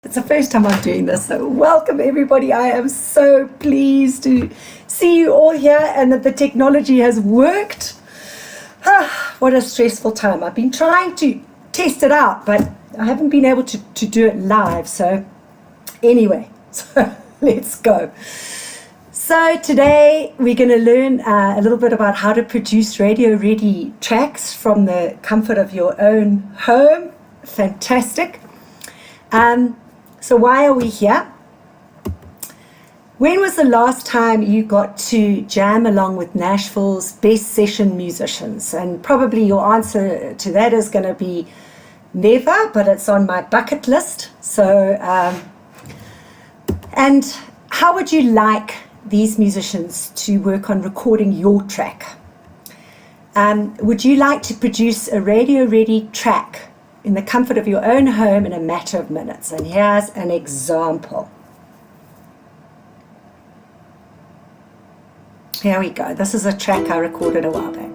It's the first time I'm doing this, so welcome everybody. I am so pleased to see you all here and that the technology has worked. What a stressful time. I've been trying to test it out, but I haven't been able to do it live. So anyway, so let's go. So today we're going to learn a little bit about how to produce radio-ready tracks from the comfort of your own home. Fantastic. So why are we here? When was the last time you got to jam along with Nashville's best session musicians? And probably your answer to that is going to be never, but it's on my bucket list. So, and how would you like these musicians to work on recording your track? Would you like to produce a radio-ready track in the comfort of your own home in a matter of minutes? And here's an example. Here we go. This is a track I recorded a while back.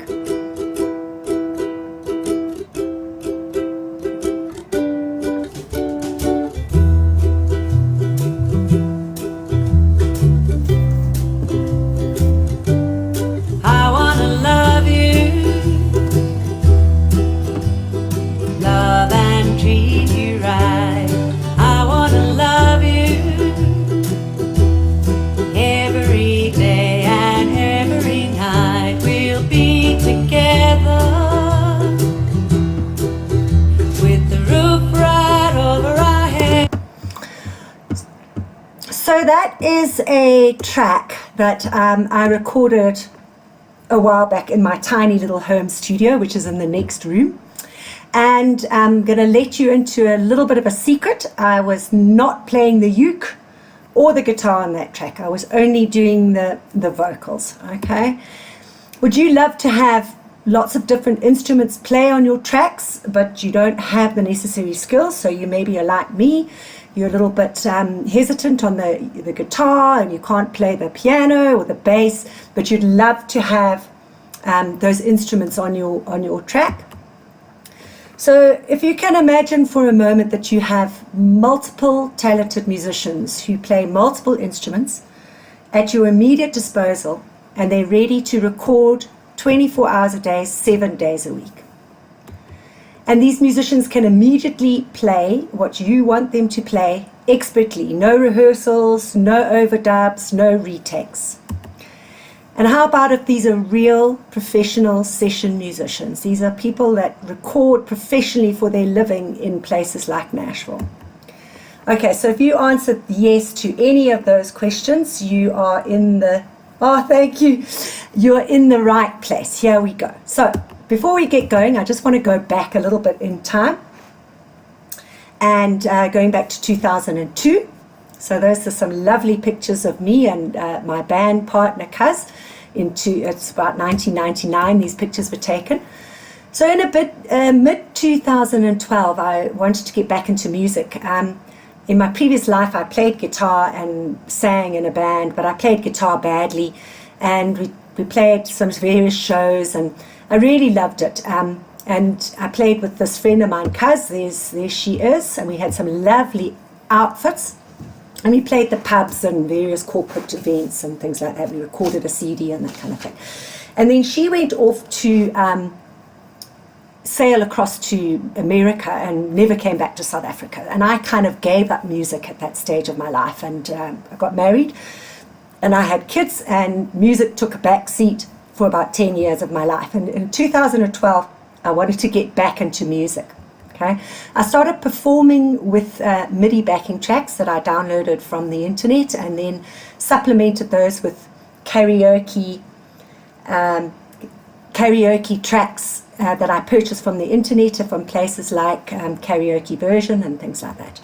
So that is a track that I recorded a while back in my tiny little home studio, which is in the next room. And I'm going to let you into a little bit of a secret. I was not playing the uke or the guitar on that track. I was only doing the vocals, okay? Would you love to have lots of different instruments play on your tracks, but you don't have the necessary skills? So you maybe are like me. You're a little bit hesitant on the guitar, and you can't play the piano or the bass, but you'd love to have those instruments on your track. So if you can imagine for a moment that you have multiple talented musicians who play multiple instruments at your immediate disposal, and they're ready to record 24 hours a day, 7 days a week. And these musicians can immediately play what you want them to play expertly. No rehearsals, no overdubs, no retakes. And how about if these are real professional session musicians? These are people that record professionally for their living in places like Nashville. Okay, so if you answered yes to any of those questions, you are in the, thank you. You're in the right place. Here we go. So before we get going, I just want to go back a little bit in time, and going back to 2002. So those are some lovely pictures of me and my band partner Cuz. It's about 1999 these pictures were taken. So in mid 2012, I wanted to get back into music. In my previous life, I played guitar and sang in a band, but I played guitar badly, and we played some various shows, and I really loved it. And I played with this friend of mine, Cuz. There she is, and we had some lovely outfits. And we played the pubs and various corporate events and things like that. We recorded a CD and that kind of thing. And then she went off to sail across to America and never came back to South Africa. And I kind of gave up music at that stage of my life. And I got married and I had kids, and music took a back seat for about 10 years of my life. And in 2012, I wanted to get back into music. Okay, I started performing with MIDI backing tracks that I downloaded from the internet, and then supplemented those with karaoke tracks that I purchased from the internet, from places like Karaoke Version and things like that.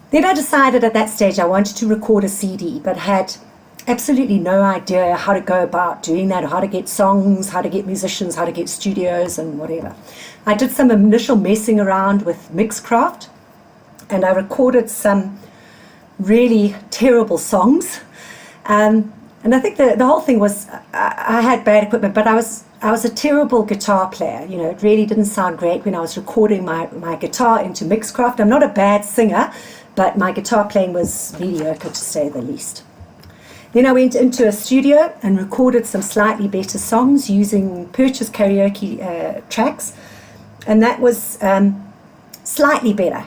Then I decided at that stage I wanted to record a CD, but had absolutely no idea how to go about doing that, or how to get songs, how to get musicians, how to get studios and whatever. I did some initial messing around with Mixcraft, and I recorded some really terrible songs. And I think the whole thing was I had bad equipment, but I was a terrible guitar player. You know, it really didn't sound great when I was recording my guitar into Mixcraft. I'm not a bad singer, but my guitar playing was mediocre, to say the least. Then I went into a studio and recorded some slightly better songs using purchased karaoke tracks, and that was slightly better,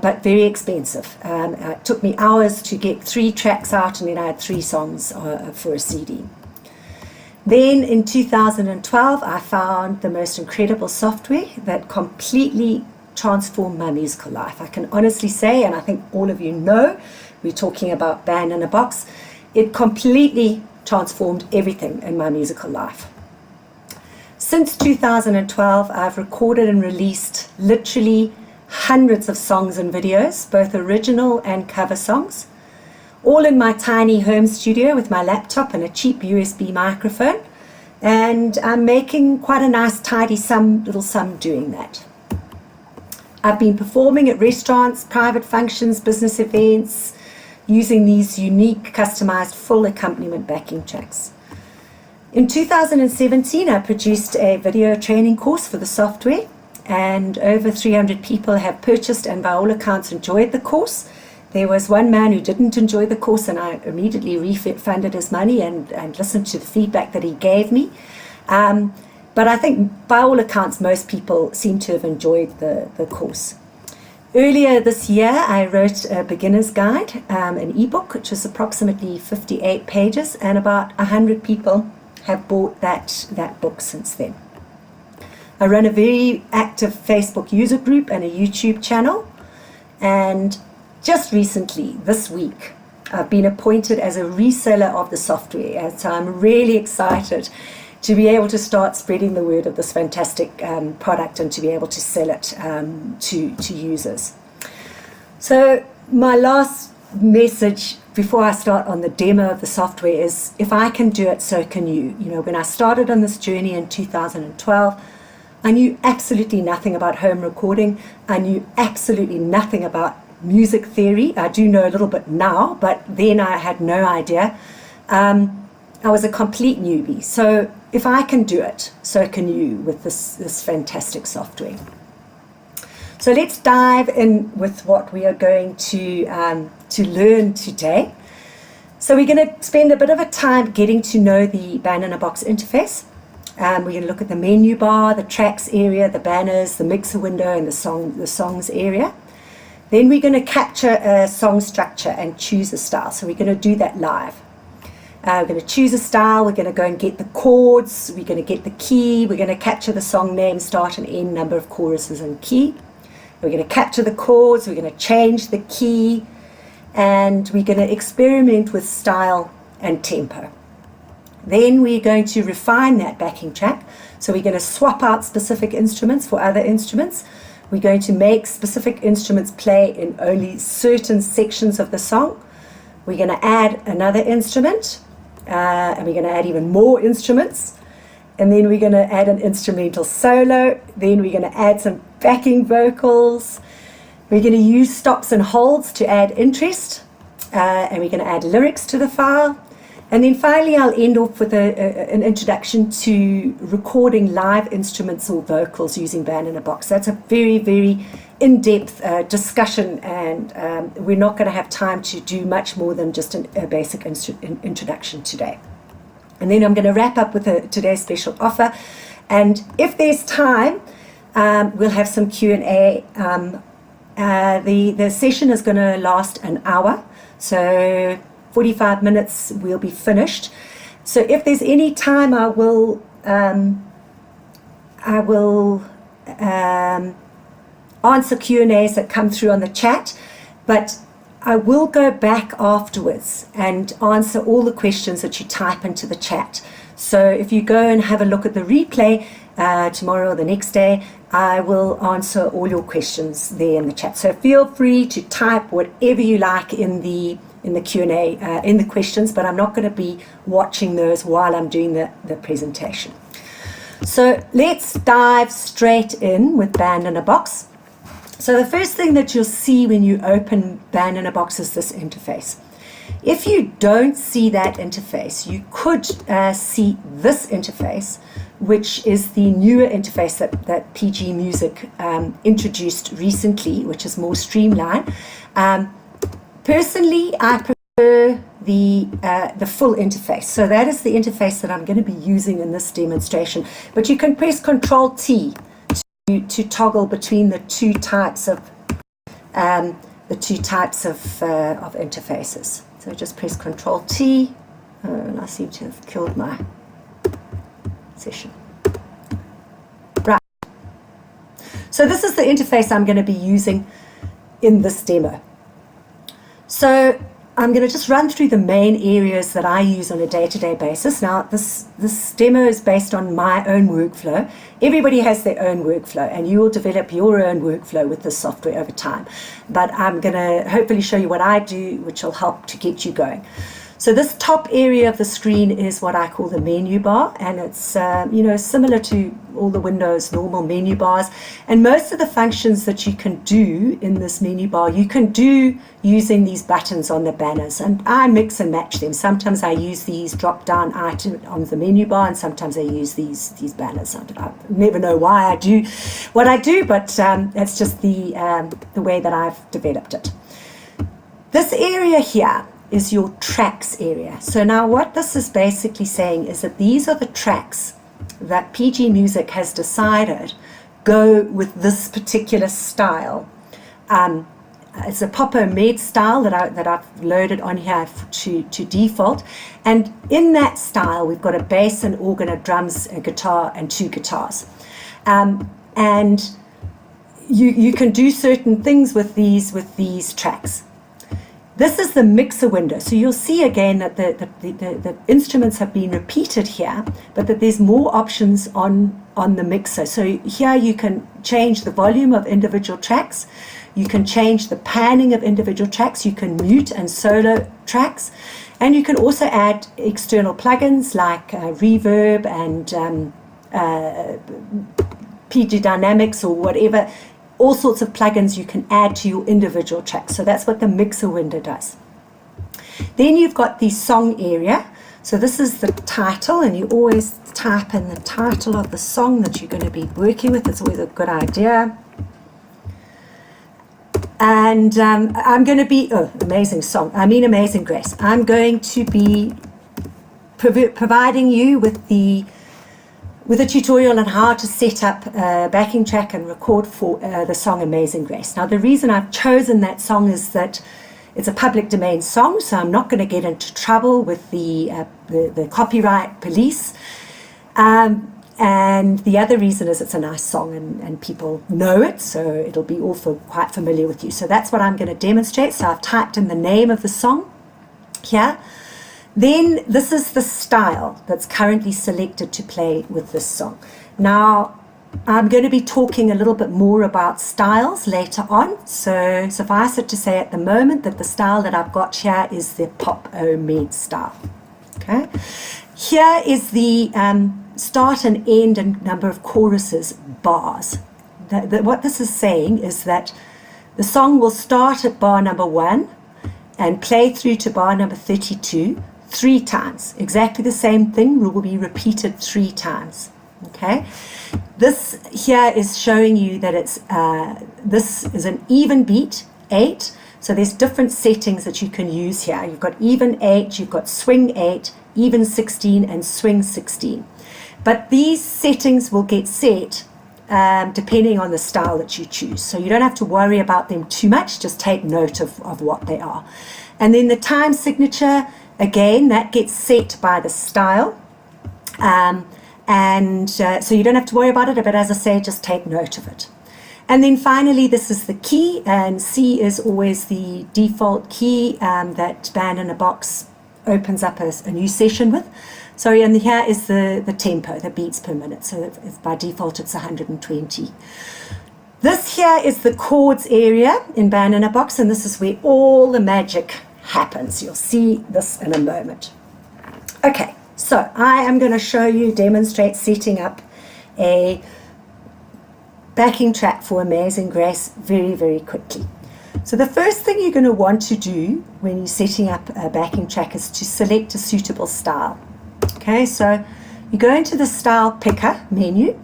but very expensive. It took me hours to get 3 tracks out, and then I had 3 songs for a CD. Then in 2012, I found the most incredible software that completely transformed my musical life. I can honestly say, and I think all of you know, we're talking about Band in a Box. It completely transformed everything in my musical life. Since 2012, I've recorded and released literally hundreds of songs and videos, both original and cover songs, all in my tiny home studio with my laptop and a cheap USB microphone. And I'm making quite a nice, tidy little sum doing that. I've been performing at restaurants, private functions, business events, using these unique, customized, full accompaniment backing tracks. In 2017, I produced a video training course for the software, and over 300 people have purchased and by all accounts enjoyed the course. There was one man who didn't enjoy the course, and I immediately refunded his money and listened to the feedback that he gave me. But I think by all accounts, most people seem to have enjoyed the course. Earlier this year, I wrote a beginner's guide, an ebook, which is approximately 58 pages, and about 100 people have bought that book since then. I run a very active Facebook user group and a YouTube channel, and just recently, this week, I've been appointed as a reseller of the software, and so I'm really excited to be able to start spreading the word of this fantastic product and to be able to sell it to users. So my last message before I start on the demo of the software is, if I can do it, so can you. You know, when I started on this journey in 2012, I knew absolutely nothing about home recording. I knew absolutely nothing about music theory. I do know a little bit now, but then I had no idea. I was a complete newbie. So if I can do it, so can you with this fantastic software. So let's dive in with what we are going to learn today. So we're going to spend a bit of a time getting to know the Band in a Box interface. We're going to look at the menu bar, the tracks area, the banners, the mixer window, and the songs area. Then we're going to capture a song structure and choose a style. So we're going to do that live. We're going to choose a style. We're going to go and get the chords. We're going to get the key. We're going to capture the song name, start and end, number of choruses, and key. We're going to capture the chords. We're going to change the key. And we're going to experiment with style and tempo. Then we're going to refine that backing track. So we're going to swap out specific instruments for other instruments. We're going to make specific instruments play in only certain sections of the song. We're going to add another instrument, and we're going to add even more instruments. And then we're going to add an instrumental solo. Then we're going to add some backing vocals. We're going to use stops and holds to add interest. And we're going to add lyrics to the file. And then finally, I'll end off with an introduction to recording live instruments or vocals using Band in a Box. That's a very, very in-depth discussion, and we're not going to have time to do much more than just a basic introduction today. And then I'm going to wrap up with today's special offer. And if there's time, we'll have some Q&A. The session is going to last an hour. So 45 minutes we'll be finished. So if there's any time, I will answer Q&As that come through on the chat, but I will go back afterwards and answer all the questions that you type into the chat. So if you go and have a look at the replay tomorrow or the next day, I will answer all your questions there in the chat. So feel free to type whatever you like in the Q&A, in the questions, but I'm not going to be watching those while I'm doing the presentation. So let's dive straight in with Band in a Box. So the first thing that you'll see when you open Band in a Box is this interface. If you don't see that interface, you could see this interface, which is the newer interface that PG Music introduced recently, which is more streamlined. Personally, I prefer the full interface. So that is the interface that I'm going to be using in this demonstration. But you can press Control T to toggle between the two types of interfaces. So just press Control T, and I seem to have killed my session. Right. So this is the interface I'm going to be using in this demo. So I'm going to just run through the main areas that I use on a day-to-day basis. Now, this demo is based on my own workflow. Everybody has their own workflow, and you will develop your own workflow with this software over time. But I'm going to hopefully show you what I do, which will help to get you going. So this top area of the screen is what I call the menu bar, and it's similar to all the Windows normal menu bars. And most of the functions that you can do in this menu bar, you can do using these buttons on the banners, and I mix and match them. Sometimes I use these drop-down items on the menu bar, and sometimes I use these banners. I never know why I do what I do, but it's just the way that I've developed it. This area here is your tracks area. So now what this is basically saying is that these are the tracks that PG Music has decided go with this particular style. It's a Popo Med style that I've loaded on here to default, and in that style we've got a bass, an organ, a drums, a guitar, and two guitars. And you can do certain things with these tracks. This is the mixer window. So you'll see again that the instruments have been repeated here, but that there's more options on the mixer. So here you can change the volume of individual tracks. You can change the panning of individual tracks. You can mute and solo tracks. And you can also add external plugins like reverb and PG Dynamics or whatever. All sorts of plugins you can add to your individual tracks. So that's what the mixer window does. Then you've got the song area. So this is the title, and you always type in the title of the song that you're going to be working with. It's always a good idea. And I'm going to be, Amazing Grace. I'm going to be providing you with a tutorial on how to set up a backing track and record for the song Amazing Grace. Now, the reason I've chosen that song is that it's a public domain song, so I'm not going to get into trouble with the copyright police. And the other reason is it's a nice song and people know it, so it'll be also quite familiar with you. So that's what I'm going to demonstrate. So I've typed in the name of the song here. Then this is the style that's currently selected to play with this song. Now, I'm going to be talking a little bit more about styles later on. So suffice it to say at the moment that the style that I've got here is the Popo Med style. Okay. Here is the start and end and number of choruses bars. What this is saying is that the song will start at bar number 1 and play through to bar number 32 3 times. Exactly the same thing will be repeated 3 times. Okay, this here is showing you that it's this is an even beat 8. So there's different settings that you can use here. You've got even 8, you've got swing 8, even 16, and swing 16. But these settings will get set depending on the style that you choose. So you don't have to worry about them too much. Just take note of what they are. And then the time signature, again, that gets set by the style. So you don't have to worry about it, but as I say, just take note of it. And then finally, this is the key, and C is always the default key that Band in a Box opens up a new session with. Sorry, and here is the tempo, the beats per minute. So by default, it's 120. This here is the chords area in Band in a Box, and this is where all the magic happens. You'll see this in a moment. Okay, so I am going to demonstrate setting up a backing track for Amazing Grace very, very quickly. So the first thing you're going to want to do when you're setting up a backing track is to select a suitable style. Okay, so you go into the style picker menu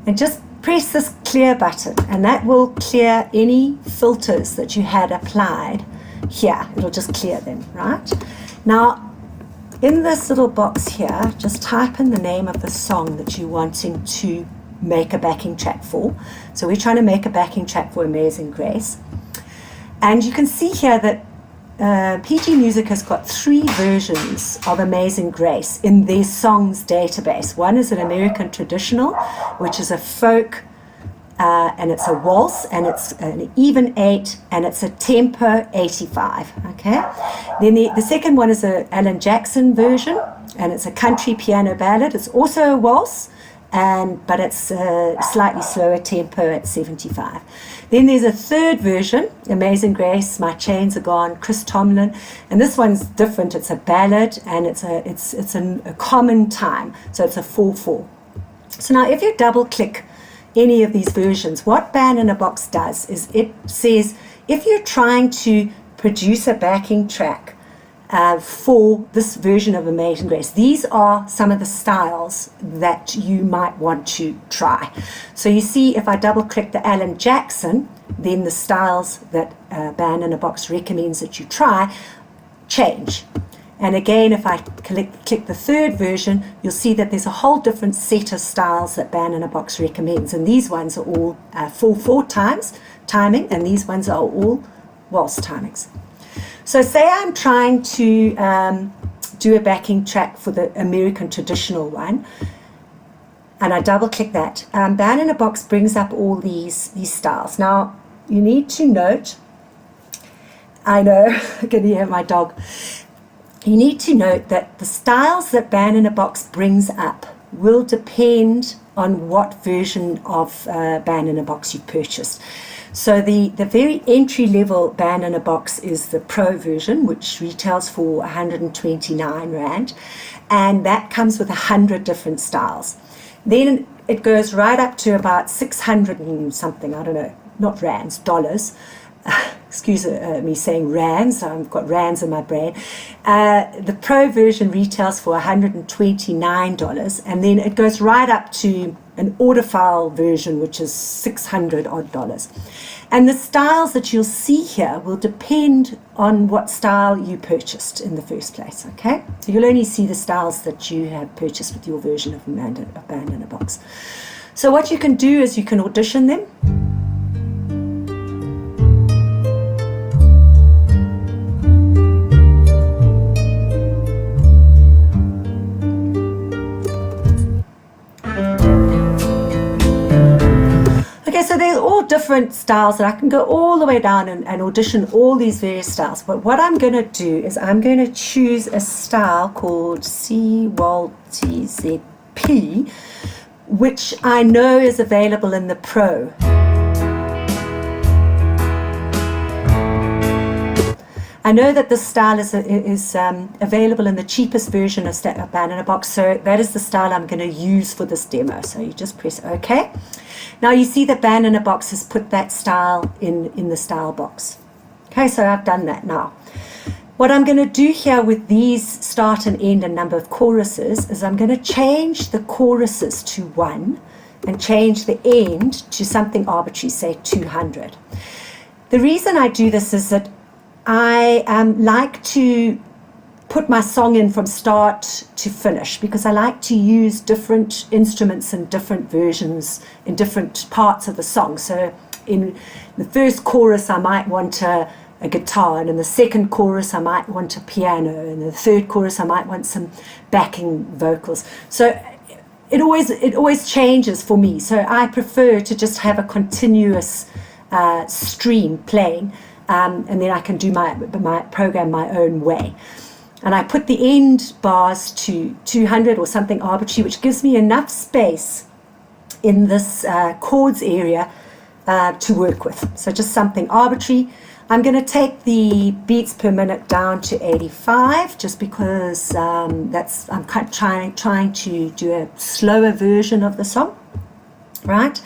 and just press this clear button, and that will clear any filters that you had applied here. It'll just clear them, right? Now, in this little box here, just type in the name of the song that you're wanting to make a backing track for. So we're trying to make a backing track for Amazing Grace. And you can see here that PG Music has got 3 versions of Amazing Grace in their songs database. One is an American traditional, which is a folk, and it's a waltz, and it's an even 8, and it's a tempo 85. Okay. Then the second one is a Alan Jackson version, and it's a country piano ballad. It's also a waltz, but it's a slightly slower tempo at 75. Then there's a third version, Amazing Grace, My Chains Are Gone, Chris Tomlin, and this one's different. It's a ballad, and it's a common time, so it's a 4/4. So now, if you double click any of these versions, what Band in a Box does is it says if you're trying to produce a backing track for this version of Amazing Grace, these are some of the styles that you might want to try. So you see, if I double click the Alan Jackson, then the styles that Band in a Box recommends that you try change. And again, if I click the third version, you'll see that there's a whole different set of styles that Band in a Box recommends. And these ones are all 4/4 timing, and these ones are all waltz timings. So say I'm trying to do a backing track for the American traditional one, and I double click that. Band in a Box brings up all these styles. Now, you need to note, I know, I can hear my dog. You need to note that the styles that Band in a Box brings up will depend on what version of Band in a Box you purchased. So the very entry-level Band in a Box is the Pro version, which retails for 129 Rand, and that comes with 100 different styles. Then it goes right up to about 600 and something, I don't know, not rands, dollars. Excuse me saying rands, I've got rands in my brain. The Pro version retails for $129, and then it goes right up to an audiophile version, which is $600 odd. And the styles that you'll see here will depend on what style you purchased in the first place, okay? So you'll only see the styles that you have purchased with your version of Band in a Box. So what you can do is you can audition them. So they're all different styles, and I can go all the way down and audition all these various styles. But what I'm going to do is I'm going to choose a style called CWaltZP, which I know is available in the Pro. I know that this style is available in the cheapest version of Band in a Box, so that is the style I'm going to use for this demo. So you just press OK. Now you see that Band in a Box has put that style in the style box. Okay, so I've done that now. What I'm going to do here with these start and end and number of choruses is I'm going to change the choruses to 1 and change the end to something arbitrary, say 200. The reason I do this is that I like to put my song in from start to finish, because I like to use different instruments and different versions in different parts of the song. So in the first chorus I might want a guitar, and in the second chorus I might want a piano, and in the third chorus I might want some backing vocals. So it always changes for me. So I prefer to just have a continuous stream playing, and then I can do my program my own way. And I put the end bars to 200 or something arbitrary, which gives me enough space in this chords area to work with. So just something arbitrary. I'm going to take the beats per minute down to 85, just because I'm trying to do a slower version of the song, right?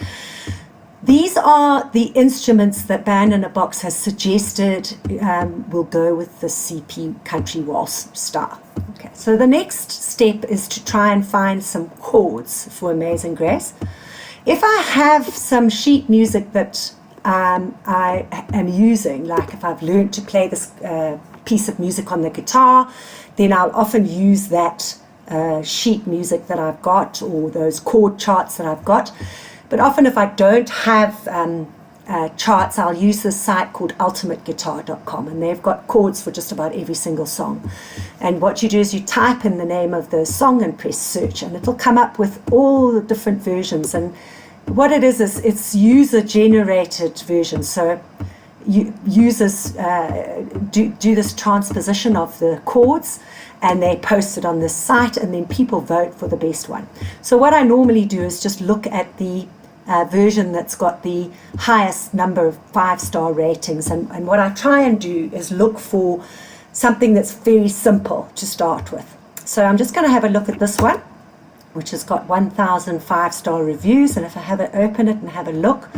These are the instruments that Band in a Box has suggested will go with the CP Country Waltz style. Okay, so the next step is to try and find some chords for Amazing Grace. If I have some sheet music that I am using, like if I've learned to play this piece of music on the guitar, then I'll often use that sheet music that I've got, or those chord charts that I've got. But often if I don't have charts, I'll use this site called ultimateguitar.com, and they've got chords for just about every single song. And what you do is you type in the name of the song and press search, and it'll come up with all the different versions. And what it is it's user-generated versions. So users do this transposition of the chords, and they post it on this site, and then people vote for the best one. So what I normally do is just look at the version that's got the highest number of 5-star ratings, and what I try and do is look for something that's very simple to start with. So I'm just going to have a look at this one, which has got 1,000 5-star reviews, and if I open it and have a look,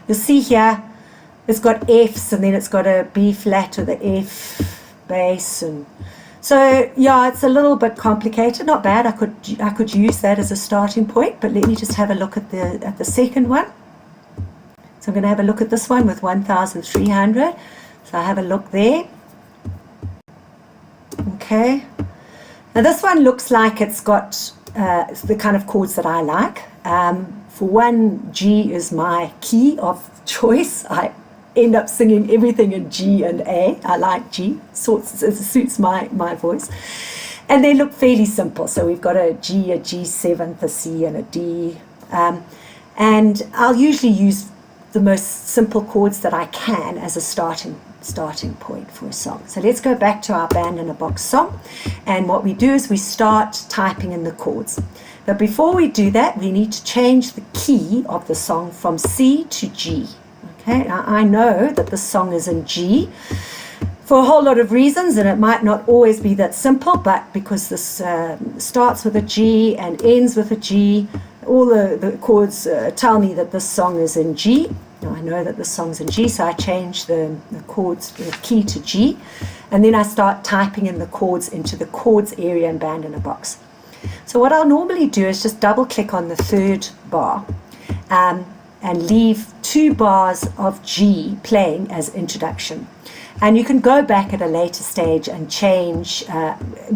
you'll see here it's got Fs, and then it's got a B flat with the F bass, and so yeah, it's a little bit complicated. Not bad. I could use that as a starting point, but let me just have a look at the second one. So I'm going to have a look at this one with 1,300. So I have a look there. Okay. Now this one looks like it's got the kind of chords that I like. For one, G is my key of choice. I end up singing everything in G and A. I like G, it suits my voice. And they look fairly simple. So we've got a G, a G7, a C, and a D. And I'll usually use the most simple chords that I can as a starting point for a song. So let's go back to our Band in a Box song. And what we do is we start typing in the chords. But before we do that, we need to change the key of the song from C to G. Okay, now I know that the song is in G for a whole lot of reasons, and it might not always be that simple, but because this starts with a G and ends with a G, all the chords tell me that this song is in G. Now I know that this song's in G, so I change the key to G, and then I start typing in the chords into the chords area in Band in a Box. So what I'll normally do is just double click on the third bar, and leave 2 bars of G playing as introduction. And you can go back at a later stage and change,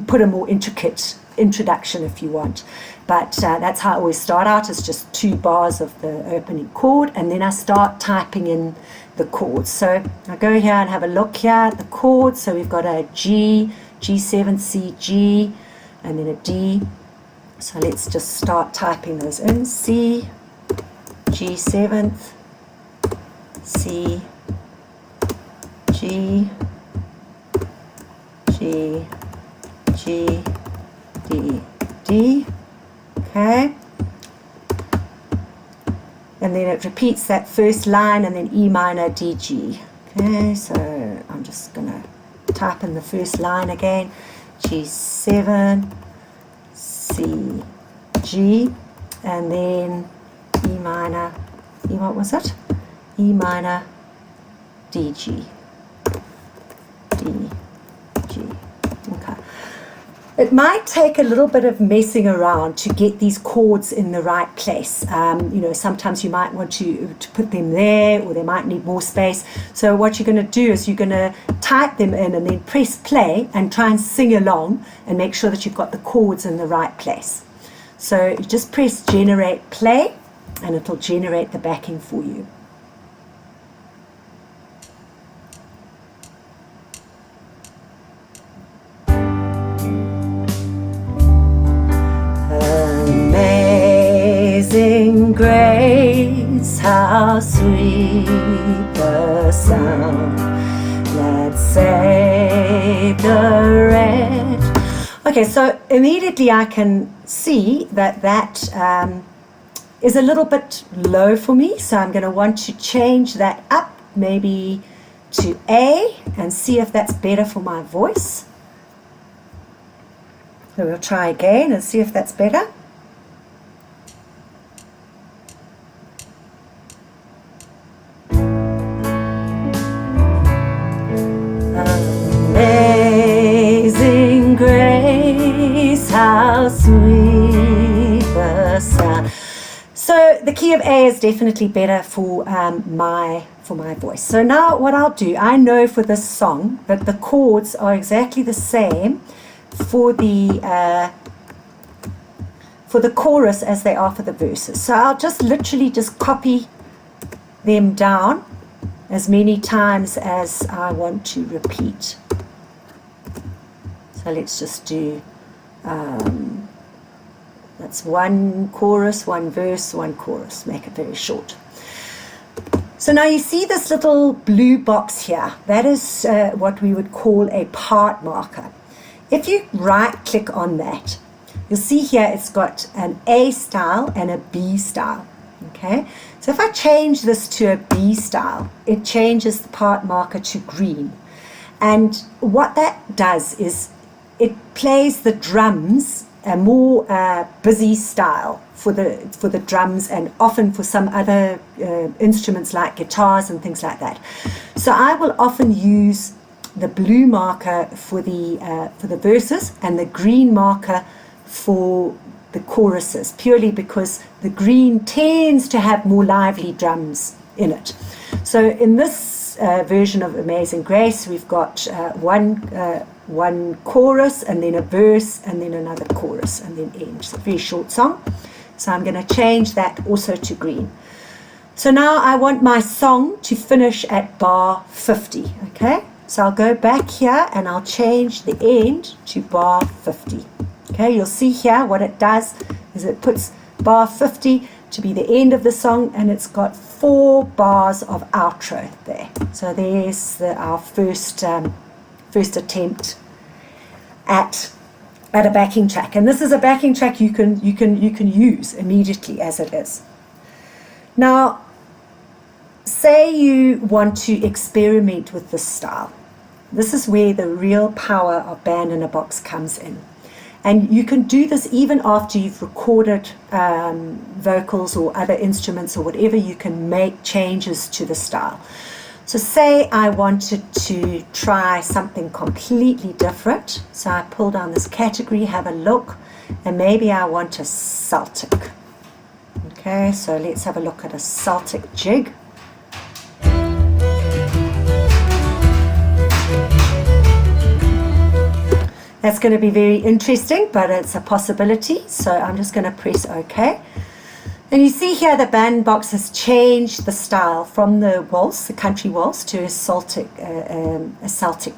put a more intricate introduction if you want. But that's how I always start out, is just 2 bars of the opening chord, and then I start typing in the chords. So I go here and have a look here at the chords. So we've got a G, G7, C, G, and then a D. So let's just start typing those in. C, G7, C, G, G, G, D, D. Okay. And then it repeats that first line, and then E minor, D, G. Okay, so I'm just going to type in the first line again. G7, C, G, and then E minor, what was it? E minor, D, G, D, G. Okay. It might take a little bit of messing around to get these chords in the right place. Sometimes you might want to put them there, or they might need more space. So what you're going to do is you're going to type them in and then press play and try and sing along and make sure that you've got the chords in the right place. So you just press generate play, and it'll generate the backing for you. Amazing grace, how sweet the sound that saved a wretch. Okay, so immediately I can see that is a little bit low for me, so I'm going to want to change that up, maybe to A, and see if that's better for my voice. So we'll try again and see if that's better. key of A is definitely better for my voice. So now what I'll do, I know for this song that the chords are exactly the same for the chorus as they are for the verses. So I'll just literally just copy them down as many times as I want to repeat. So let's just do, that's one chorus, one verse, one chorus, make it very short. So now you see this little blue box here, that is what we would call a part marker. If you right click on that, you'll see here it's got an A style and a B style. Okay, so if I change this to a B style, it changes the part marker to green. And what that does is it plays the drums a more busy style for the drums, and often for some other instruments like guitars and things like that. So I will often use the blue marker for the verses and the green marker for the choruses, purely because the green tends to have more lively drums in it. So in this version of Amazing Grace, we've got one chorus and then a verse and then another chorus and then end. It's a very short song. So I'm going to change that also to green. So now I want my song to finish at bar 50. Okay, so I'll go back here and I'll change the end to bar 50. Okay, you'll see here what it does is it puts bar 50 to be the end of the song, and it's got 4 bars of outro there. So there's our first attempt at a backing track, and this is a backing track you can use immediately as it is. Now, say you want to experiment with this style. This is where the real power of Band in a Box comes in. And you can do this even after you've recorded vocals or other instruments or whatever. You can make changes to the style. So say I wanted to try something completely different. So I pull down this category, have a look, and maybe I want a Celtic. Okay, so let's have a look at a Celtic jig. That's going to be very interesting, but it's a possibility. So I'm just going to press OK. And you see here the bandbox has changed the style from the waltz, the country waltz, to a Celtic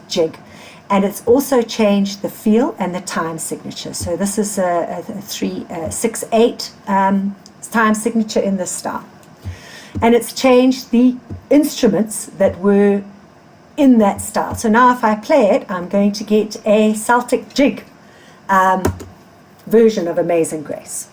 jig. And it's also changed the feel and the time signature. So this is a 3/6/8 time signature in this style. And it's changed the instruments that were in that style. So now if I play it, I'm going to get a Celtic jig version of Amazing Grace.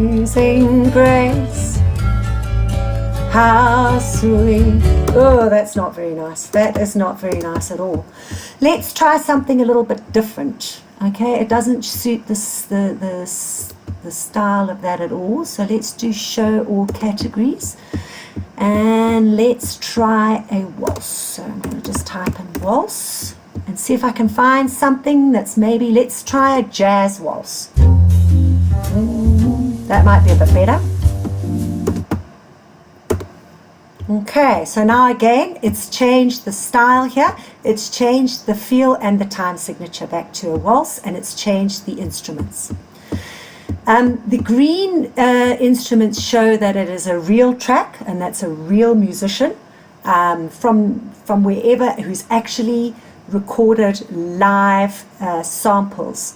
Amazing grace, how sweet. Oh, that's not very nice. That is not very nice at all. Let's try something a little bit different. Okay, it doesn't suit the style of that at all. So let's do show all categories. And let's try a waltz. So I'm going to just type in waltz and see if I can find something that's maybe, let's try a jazz waltz. That might be a bit better. Okay, so now again, it's changed the style here. It's changed the feel and the time signature back to a waltz, and it's changed the instruments. The green instruments show that it is a real track, and that's a real musician from wherever, who's actually recorded live samples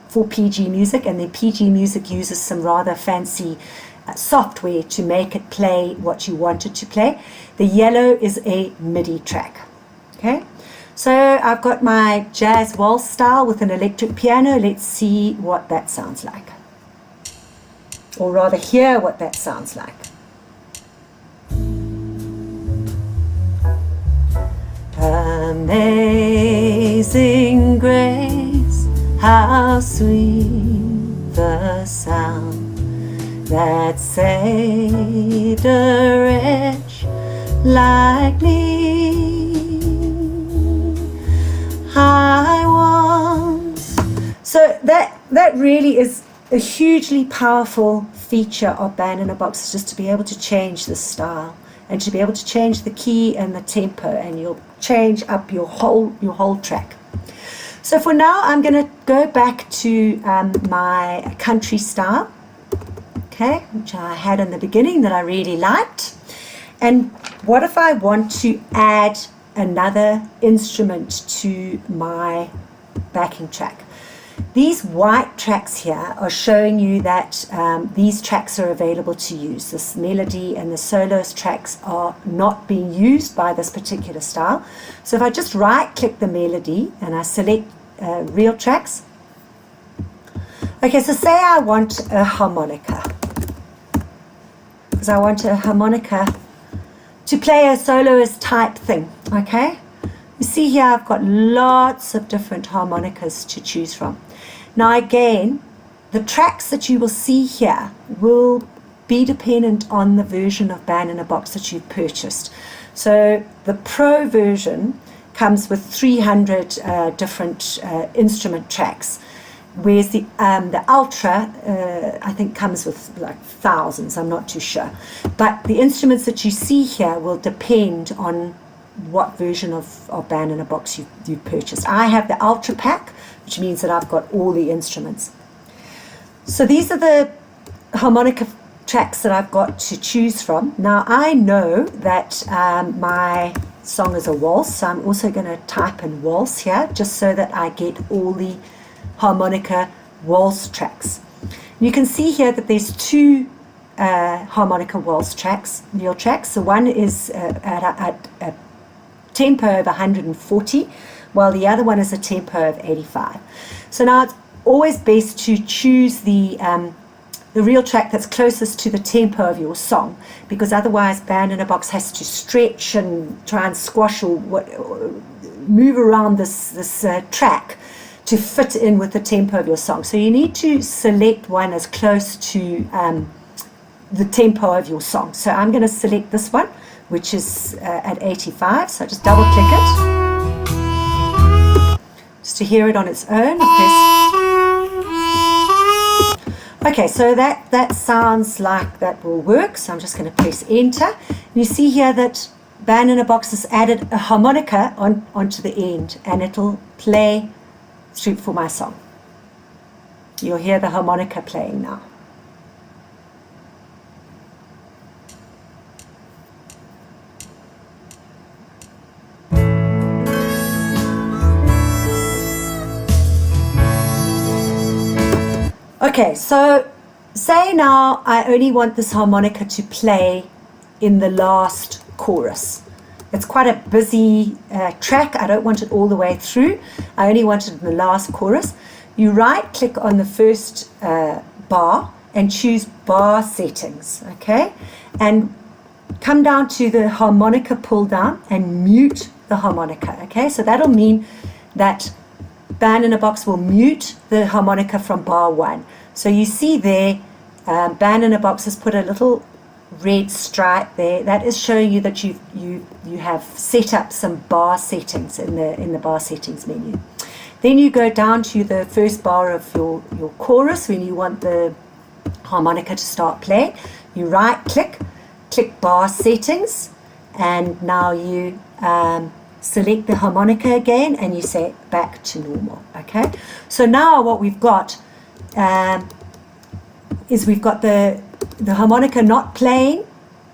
for PG Music, and then PG Music uses some rather fancy software to make it play what you want it to play. The yellow is a MIDI track. Okay, so I've got my jazz waltz style with an electric piano. Let's see what that sounds like, or rather hear what that sounds like. Amazing grace, how sweet the sound that saved a wretch like me. I once. So that really is a hugely powerful feature of Band in a Box, just to be able to change the style and to be able to change the key and the tempo, and you'll change up your whole track. So for now, I'm going to go back to my country style, okay, which I had in the beginning that I really liked. And what if I want to add another instrument to my backing track? These white tracks here are showing you that these tracks are available to use. This melody and the solos tracks are not being used by this particular style. So if I just right click the melody and I select real tracks. Okay, so say I want a harmonica. Because I want a harmonica to play a soloist type thing, okay? You see here I've got lots of different harmonicas to choose from. Now again, the tracks that you will see here will be dependent on the version of Band in a Box that you've purchased. So the Pro version comes with 300 different instrument tracks, whereas the Ultra I think comes with like thousands, I'm not too sure. But the instruments that you see here will depend on what version of Band in a Box you've purchased. I have the Ultra pack, which means that I've got all the instruments. So these are the harmonica tracks that I've got to choose from. Now I know that my song is a waltz, so I'm also going to type in waltz here, just so that I get all the harmonica waltz tracks. You can see here that there's two harmonica waltz tracks, real tracks. So one is at a tempo of 140, while the other one is a tempo of 85. So now it's always best to choose the real track that's closest to the tempo of your song, because otherwise Band in a Box has to stretch and try and squash or move around this track to fit in with the tempo of your song. So you need to select one as close to the tempo of your song. So I'm going to select this one, which is at 85. So I just double click it. Just to hear it on its own. Okay, so that sounds like that will work. So I'm just going to press enter. And you see here that Band in a Box has added a harmonica onto the end, and it'll play through for my song. You'll hear the harmonica playing now. Okay, so say now I only want this harmonica to play in the last chorus. It's quite a busy track. I don't want it all the way through. I only want it in the last chorus. You right click on the first bar and choose bar settings, okay? And come down to the harmonica pull down and mute the harmonica, okay? So that'll mean that Band in a Box will mute the harmonica from bar 1. So you see there, Band in a Box has put a little red stripe there. That is showing you that you have set up some bar settings in the bar settings menu. Then you go down to the first bar of your chorus when you want the harmonica to start playing. You right click bar settings, and now you select the harmonica again and you say back to normal. Okay, so now what we've got is we've got the harmonica not playing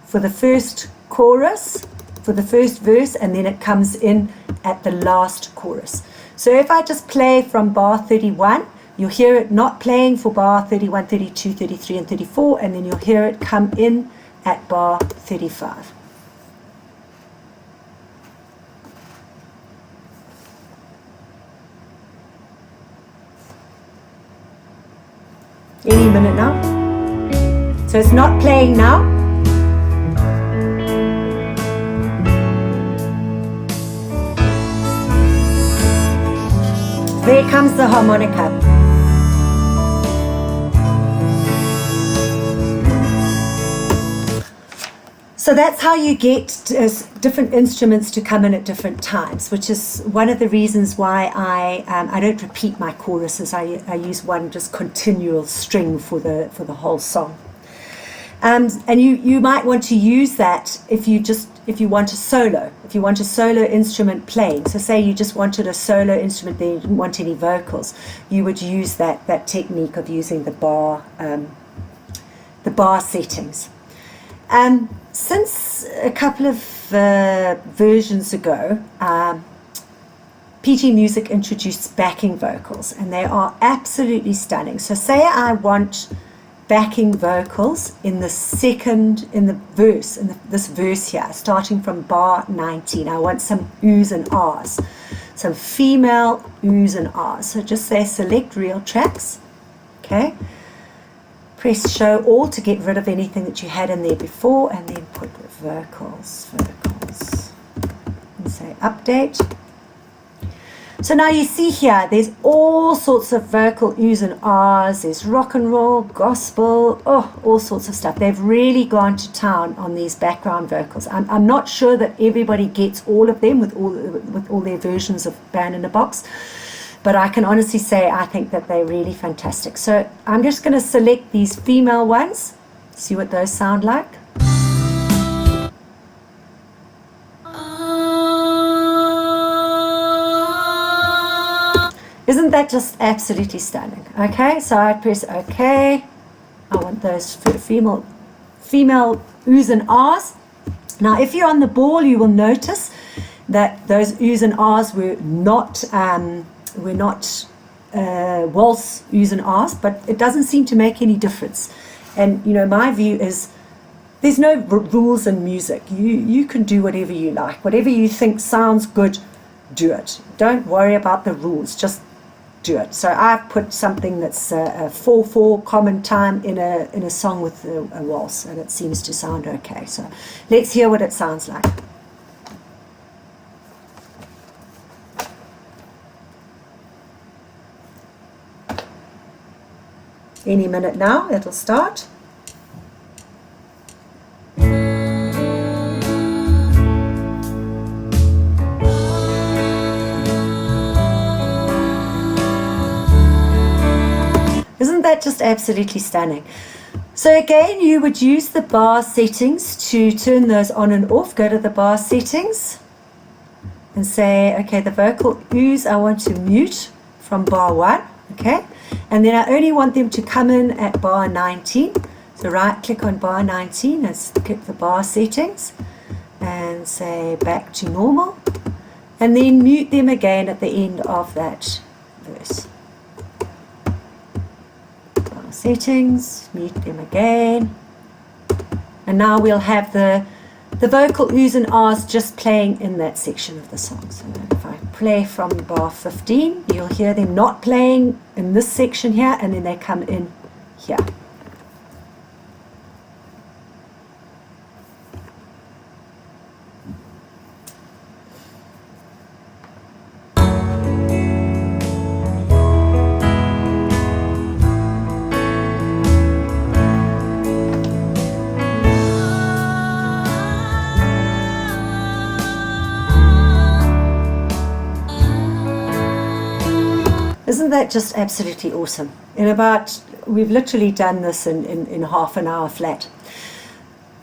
for the first chorus, for the first verse, and then it comes in at the last chorus. So if I just play from bar 31, you'll hear it not playing for bar 31, 32, 33 and 34, and then you'll hear it come in at bar 35. Any minute now. So it's not playing now. There comes the harmonica. So that's how you get different instruments to come in at different times, which is one of the reasons why I don't repeat my choruses. I use one just continual string for the whole song. And you might want to use that if you want a solo instrument playing. So say you just wanted a solo instrument there, you didn't want any vocals, you would use that technique of using the bar settings. Since a couple of versions ago, PG Music introduced backing vocals, and they are absolutely stunning. So say I want backing vocals in this verse here, starting from bar 19. I want some oohs and ahs, some female oohs and ahs. So just say select real tracks, okay? Press show all to get rid of anything that you had in there before, and then put vocals, and say update. So now you see here, there's all sorts of vocal oohs and ahs. There's rock and roll, gospel, all sorts of stuff. They've really gone to town on these background vocals. I'm not sure that everybody gets all of them with all their versions of Band in a Box, but I can honestly say I think that they're really fantastic. So I'm just going to select these female ones, see what those sound like. Isn't that just absolutely stunning? Okay, so I press OK. I want those female oohs and ahs. Now, if you're on the ball, you will notice that those oohs and ahs were not waltz oohs and ahs, but it doesn't seem to make any difference. And you know, my view is there's no rules in music. You can do whatever you like, whatever you think sounds good, do it. Don't worry about the rules, just do it. So I've put something that's a 4/4 common time in a song with a waltz, and it seems to sound okay. So let's hear what it sounds like. Any minute now, it'll start. Isn't that just absolutely stunning? So again, you would use the bar settings to turn those on and off. Go to the bar settings and say, okay, the vocal oohs I want to mute from bar 1, okay? And then I only want them to come in at bar 19. So right click on bar 19 and click the bar settings and say back to normal. And then mute them again at the end of that verse. Settings, mute them again, and now we'll have the vocal oohs and ahs just playing in that section of the song. So if I play from bar 15, you'll hear them not playing in this section here, and then they come in here. Isn't that just absolutely awesome? We've literally done this in half an hour flat.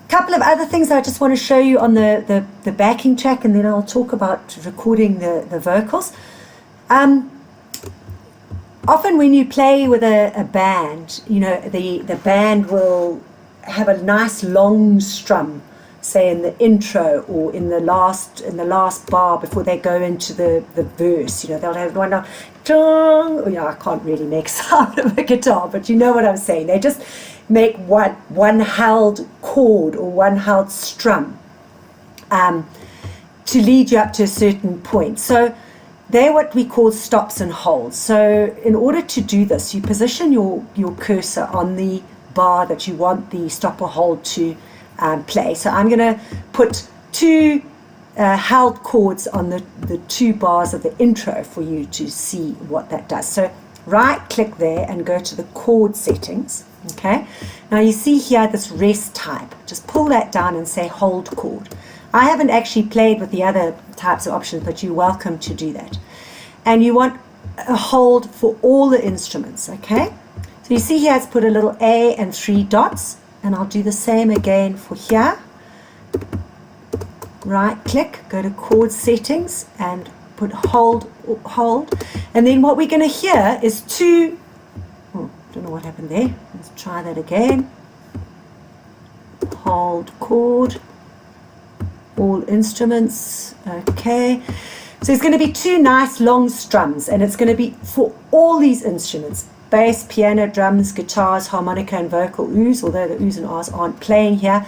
A couple of other things I just want to show you on the backing track, and then I'll talk about recording the vocals. Often when you play with a band, you know, the band will have a nice long strum, say in the intro or in the last bar before they go into the verse. You know, they'll have one dong. You know, I can't really make sound of a guitar, but you know what I'm saying. They just make one held chord or one held strum to lead you up to a certain point. So they're what we call stops and holds. So in order to do this, you position your cursor on the bar that you want the stop or hold to play. So I'm going to put two held chords on the two bars of the intro for you to see what that does. So right click there and go to the chord settings. Okay, now you see here this rest type, just pull that down and say hold chord. I haven't actually played with the other types of options, but you're welcome to do that. And you want a hold for all the instruments. Okay, so you see here it's put a little A and 3 dots, and I'll do the same again for here. Right click, go to chord settings and put hold, and then what we're going to hear is two, don't know what happened there, let's try that again. Hold chord, all instruments. Okay, so it's going to be two nice long strums, and it's going to be for all these instruments: bass, piano, drums, guitars, harmonica and vocal ooze, although the ooze and ahs aren't playing here.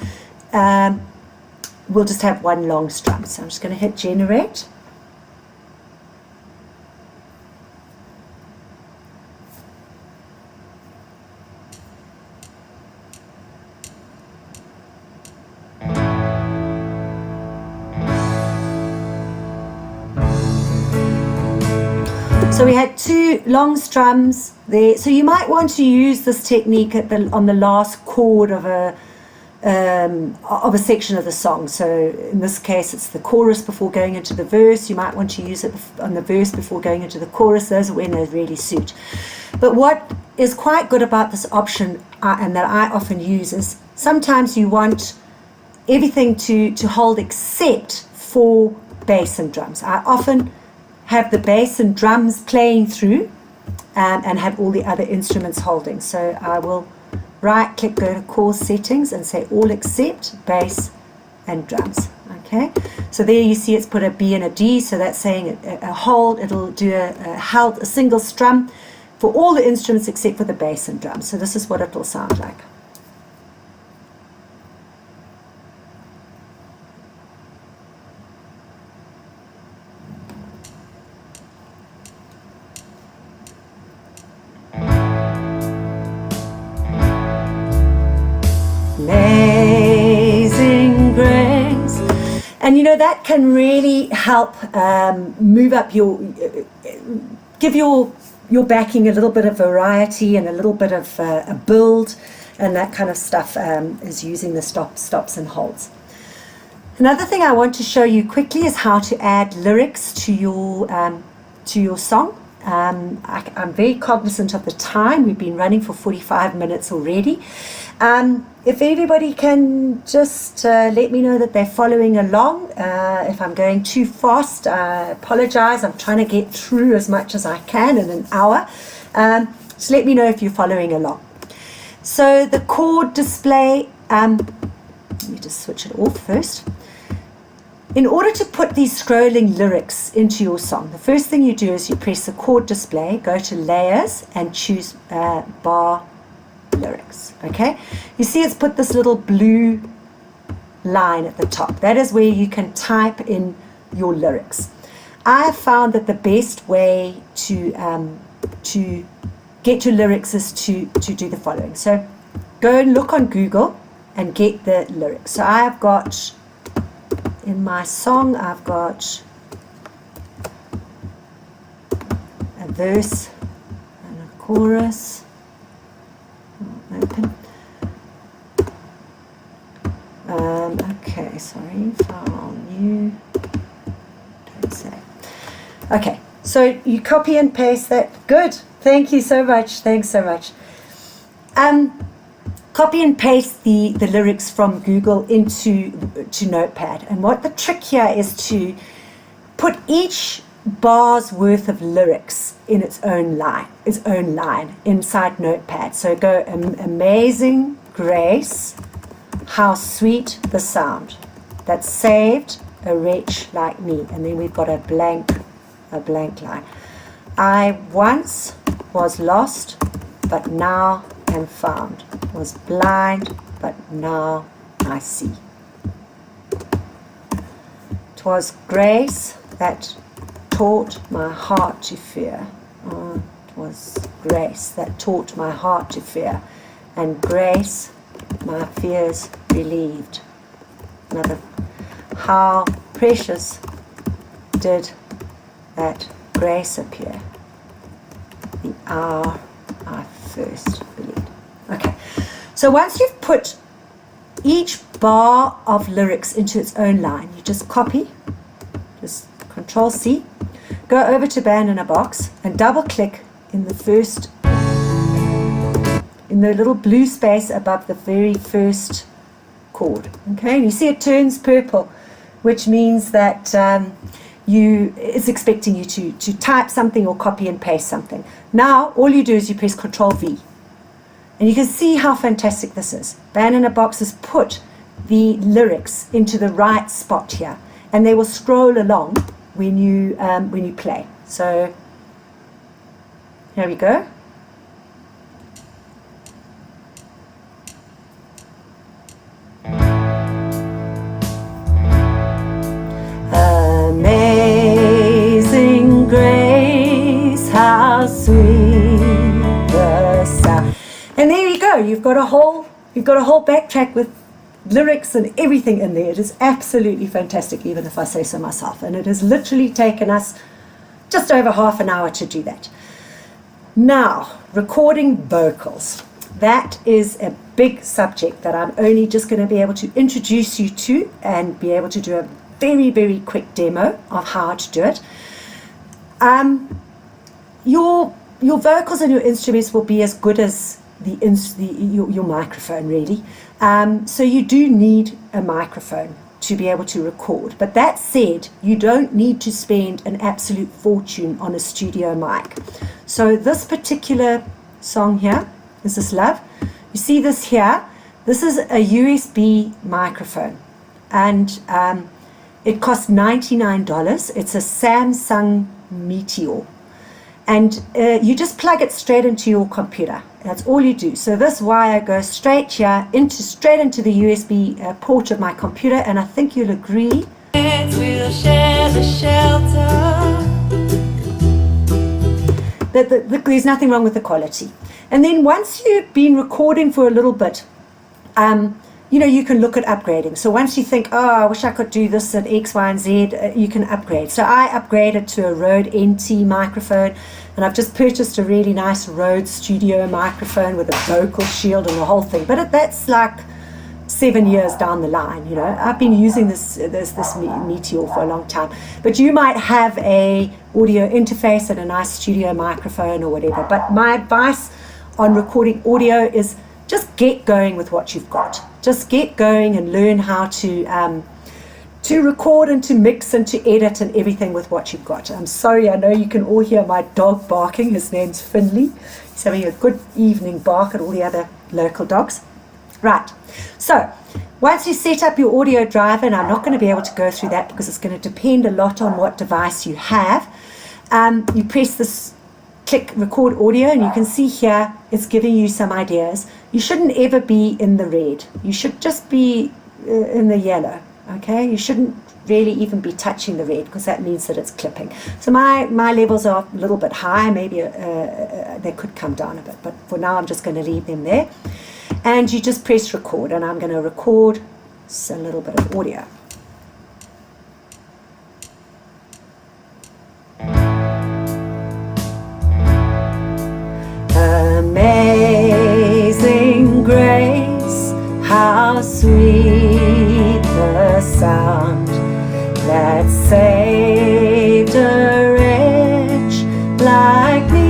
We'll just have one long strum. So I'm just going to hit generate. So we had two long strums there. So you might want to use this technique on the last chord of a section of the song. So in this case it's the chorus before going into the verse. You might want to use it on the verse before going into the chorus. Those are when they really suit. But what is quite good about this option, and that I often use, is sometimes you want everything to hold except for bass and drums. I often have the bass and drums playing through and have all the other instruments holding. So I will right click, go to chord settings and say all except bass and drums. Okay, so there you see it's put a B and a D, so that's saying a hold. It'll do a single strum for all the instruments except for the bass and drums. So this is what it will sound like. Amazing grace. And you know, that can really help move up give your backing a little bit of variety and a little bit of a build, and that kind of stuff is using the stops and holds. Another thing I want to show you quickly is how to add lyrics to your song. I'm very cognizant of the time. We've been running for 45 minutes already. If everybody can just let me know that they're following along. If I'm going too fast, I apologize. I'm trying to get through as much as I can in an hour. Just let me know if you're following along. So the chord display, let me just switch it off first. In order to put these scrolling lyrics into your song, the first thing you do is you press the chord display, go to layers and choose bar lyrics. Okay, you see it's put this little blue line at the top. That is where you can type in your lyrics. I have found that the best way to get your lyrics is to do the following. So go and look on Google and get the lyrics. So I have got, in my song, I've got a verse and a chorus. Open. Okay, sorry, file new. Don't say. Okay, so you copy and paste that. Good. Thank you so much. Thanks so much. Copy and paste the lyrics from Google into Notepad. And what the trick here is to put each bar's worth of lyrics in its own line inside Notepad. So go amazing grace, how sweet the sound that saved a wretch like me. And then we've got a blank line. I once was lost, but now am found. Was blind, but now I see. 'Twas grace that taught my heart to fear. Oh, it was grace that taught my heart to fear, and grace my fears relieved. Another, how precious did that grace appear. The our first lead. Okay, so once you've put each bar of lyrics into its own line, you just copy, just Control C, go over to Band in a Box and double click in the first, in the little blue space above the very first chord. Okay, and you see it turns purple, which means that it's expecting you to type something or copy and paste something. Now all you do is you press Control V, and you can see how fantastic this is. Band in a Box has put the lyrics into the right spot here, and they will scroll along when you play. So here we go. Amazing grace, how sweet the sound. And there you go. You've got a whole backtrack with lyrics and everything in there. It is absolutely fantastic, even if I say so myself. And it has literally taken us just over half an hour to do that. Now, recording vocals. That is a big subject that I'm only just going to be able to introduce you to and be able to do a very, very quick demo of how to do it. Your vocals and your instruments will be as good as your microphone, really. So you do need a microphone to be able to record. But that said, you don't need to spend an absolute fortune on a studio mic. So this particular song here is This Love. You see this here? This is a USB microphone, and it costs $99. It's a Samsung Meteor. And you just plug it straight into your computer. That's all you do. So this wire goes straight here, straight into the USB port of my computer, and I think you'll agree. We'll share the shelter. There's nothing wrong with the quality. And then once you've been recording for a little bit, you can look at upgrading. So once you think, oh, I wish I could do this at X, Y, and Z, you can upgrade. So I upgraded to a Rode NT microphone, and I've just purchased a really nice Rode Studio microphone with a vocal shield and the whole thing. But that's like 7 years down the line. I've been using this Meteor for a long time. But you might have a audio interface and a nice studio microphone or whatever. But my advice on recording audio is just get going with what you've got. Just get going and learn how to record and to mix and to edit and everything with what you've got. I'm sorry, I know you can all hear my dog barking. His name's Finley. He's having a good evening bark at all the other local dogs. Right, so once you set up your audio driver, and I'm not going to be able to go through that because it's going to depend a lot on what device you have, you press this click record audio, and you can see here it's giving you some ideas. You shouldn't ever be in the red. You should just be in the yellow, okay? You shouldn't really even be touching the red because that means that it's clipping. So my levels are a little bit high. Maybe they could come down a bit, but for now I'm just going to leave them there. And you just press record, and I'm going to record a little bit of audio. Amazing grace, how sweet the sound that saved a wretch like me.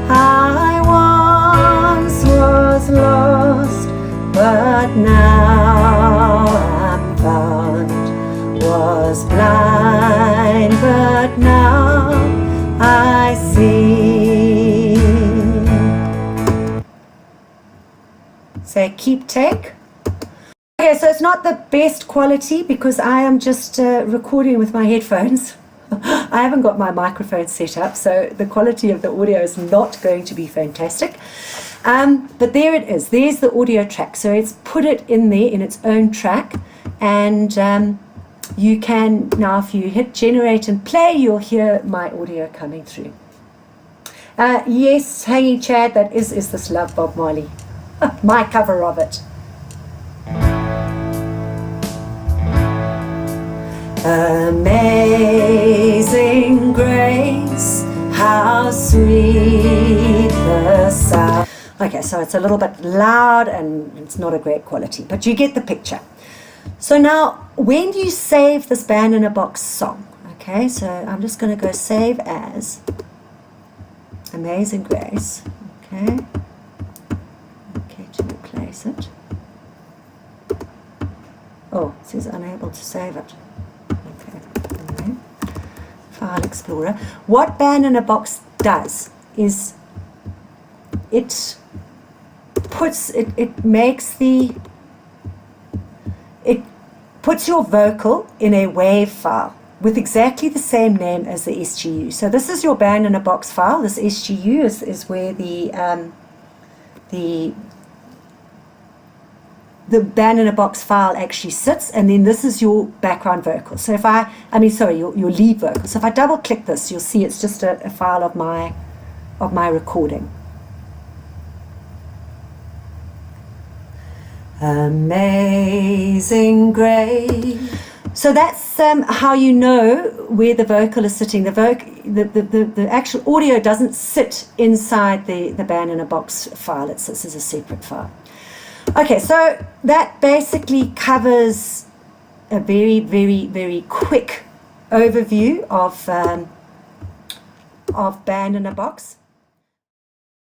I once was lost, but now I'm found. Was blind, but now I see. Say keep take. Okay, so it's not the best quality because I am just recording with my headphones. I haven't got my microphone set up, so the quality of the audio is not going to be fantastic. But there it is. There's the audio track. So it's put it in there in its own track, and you can now, if you hit generate and play, you'll hear my audio coming through. Yes, Hanging Chad, that is This Love, Bob Marley. My cover of it. Amazing grace, how sweet the sound. Okay, so it's a little bit loud and it's not a great quality, but you get the picture. So now, when do you save this Band in a Box song? Okay, so I'm just going to go save as Amazing Grace. Okay, to replace it. Oh, it says unable to save it. Okay, anyway. File Explorer. What Band in a Box does is it puts your vocal in a WAV file with exactly the same name as the SGU. So this is your Band in a Box file. This SGU is where the Band in a Box file actually sits, and then this is your background vocal. So if your lead vocal. So if I double click this, you'll see it's just a file of my recording. Amazing Grace. So that's how you know where the vocal is sitting. The actual audio doesn't sit inside the Band in a Box file. It sits as a separate file. Okay, so that basically covers a very, very, very quick overview of Band in a Box.